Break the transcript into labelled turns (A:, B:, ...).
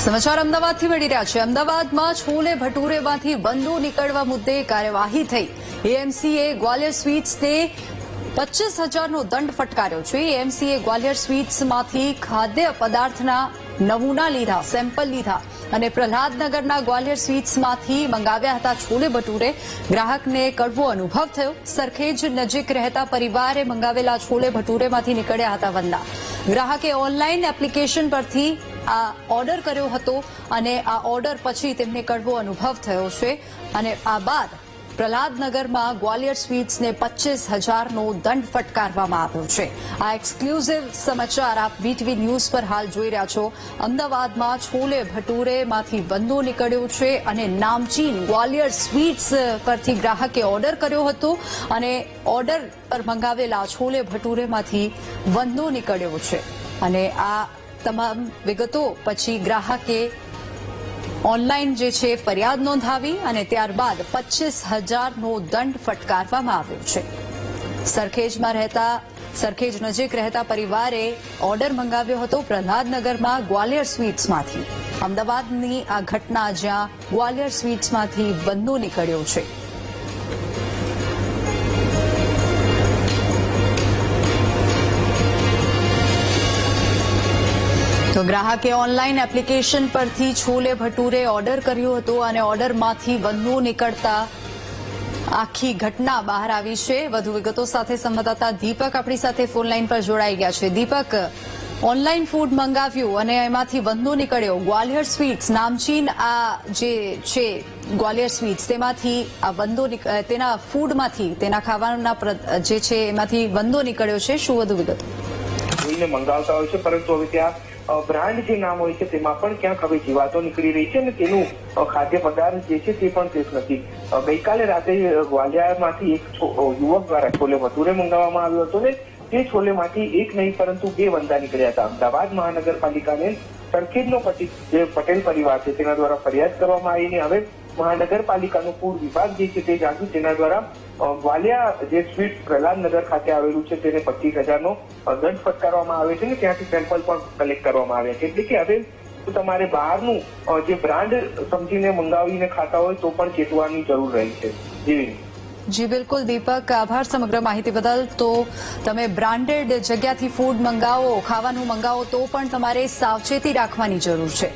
A: સમાચાર અમદાવાદથી મળી રહ્યા છે। અમદાવાદમાં છોલે ભટુરેમાંથી બંદો નીકળવા મુદ્દે કાર્યવાહી થઈ। એએમસીએ ગ્વાલિયર સ્વીટ્સને 25,000નો દંડ ફટકાર્યો છે। એએમસીએ ગ્વાલિયર સ્વીટ્સમાંથી ખાદ્ય પદાર્થના નમૂના લીધા, સેમ્પલ લીધા અને પ્રહલાદનગરના ગ્વાલિયર સ્વીટ્સમાંથી મંગાવ્યા હતા છોલે ભટુરે। ગ્રાહકને કડવો અનુભવ થયો। સરખેજ નજીક રહેતા પરિવારે મંગાવેલા છોલે ભટુરેમાંથી નીકળ્યા હતા વંદા। ગ્રાહકે ઓનલાઈન એપ્લિકેશન પરથી આ ઓર્ડર કર્યો હતો અને આ ઓર્ડર પછી તેમને કડવો અનુભવ થયો છે અને આ બાદ પ્રહલાદનગરમાં ગ્વાલિયર સ્વીટ્સને 25,000નો દંડ ફટકારવામાં આવ્યો છે। આ એક્સક્લુઝિવ સમાચાર આપ વીટીવી ન્યૂઝ પર હાલ જોઈ રહ્યા છો। અમદાવાદમાં છોલે ભટુરેમાંથી બંદો નીકળ્યો છે અને નામચીન ગ્વાલિયર સ્વીટ્સ પરથી ગ્રાહકે ઓર્ડર કર્યો હતો અને ઓર્ડર પર મંગાવેલા છોલે ભટુરેમાંથી બંદો નીકળ્યો છે અને આ તમામ વિગતો પછી ગ્રાહકે ઓનલાઈન જે છે ફરિયાદ નોંધાવી અને ત્યારબાદ 25,000નો દંડ ફટકારવામાં આવ્યો છે। સરખેજ નજીક રહેતા પરિવારે ઓર્ડર મંગાવ્યો હતો પ્રહલાદનગરમાં ગ્વાલિયર સ્વીટ્સમાંથી। અમદાવાદની આ ઘટના જ્યાં ગ્વાલિયર સ્વીટ્સમાંથી બંદો નીકળ્યો છે। તો ગ્રાહકે ઓનલાઈન એપ્લિકેશન પરથી છોલે ભટુરે ઓર્ડર કર્યો હતો અને ઓર્ડરમાંથી બંદો નીકળતા આખી ઘટના બહાર આવી છે। વધુ વિગતો સાથે સંવાદદાતા દીપક આપણી સાથે ફોનલાઈન પર જોડાઈ ગયા છે। દીપક, ઓનલાઈન ફૂડ મંગાવ્યું અને એમાંથી બંદો નીકળ્યો। ગ્વાલિયર સ્વીટ્સ નામચીન આ જે છે ગ્વાલિયર સ્વીટ્સ તેમાંથી આ બંદો તેના ફૂડમાંથી તેના ખાવાના જે છે એમાંથી બંદો નીકળ્યો છે। શું વધુ વિગતો?
B: જોઈને મંગાવતા હોય છે પરંતુ હવે ત્યાં બ્રાન્ડ જે નામ હોય છે તેમાં પણ ક્યાંક હવે જીવાતો નીકળી રહી છે અને તેનું ખાદ્ય પદાર્થ જે છે તે પણ સેફ નથી। ગઈકાલે રાતે ગ્વાલિયરમાંથી એક યુવક દ્વારા છોલે ભટુરે મંગાવવામાં આવ્યો હતો ને તે છોલેમાંથી એક નહીં પરંતુ 2 વંદા નીકળ્યા હતા। અમદાવાદ મહાનગરપાલિકાને સરખેજનો જે પટેલ પરિવાર છે તેના દ્વારા ફરિયાદ કરવામાં આવી અને હવે મહાનગરપાલિકાનું ફૂડ વિભાગ જે છે તે જાગ્યું, તેના દ્વારા ગ્વાલિયા જે સ્વીટ પ્રહલાદનગર ખાતે આવેલું છે તેને 25,000નો દંડ ફટકારવામાં આવે છે ને ત્યાંથી સેમ્પલ પણ કલેક્ટ કરવામાં આવ્યા છે। એટલે કે હવે તમારે બહારનું જે બ્રાન્ડ સમજીને મંગાવીને ખાતા હોય તો પણ ચેતવાની જરૂર રહી છે।
A: જી બિલકુલ દીપક, આભાર સમગ્ર માહિતી બદલ। તો તમે બ્રાન્ડેડ જગ્યાથી ફૂડ મંગાવો, ખાવાનું મંગાવો તો પણ તમારે સાવચેતી રાખવાની જરૂર છે।